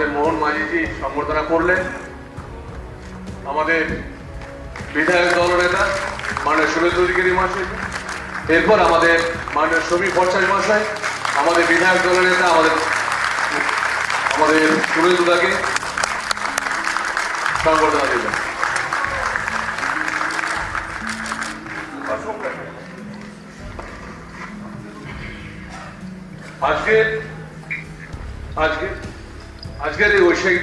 আমাদের মোহন মাঝিজি সম্বর্ধনা করলেন। আমাদের বিধায়ক দলনেতা মাননীয় শুভেন্দু অধিকারী মহাশয়, এরপর আমাদের মাননীয় শ্রমিক ভট্টাচার্য মহাশয় আমাদের বিধায়ক দলনেতা আমাদের শুভেন্দুদাকে সংবর্ধনা দিলেন। আজকের এই ঐশিক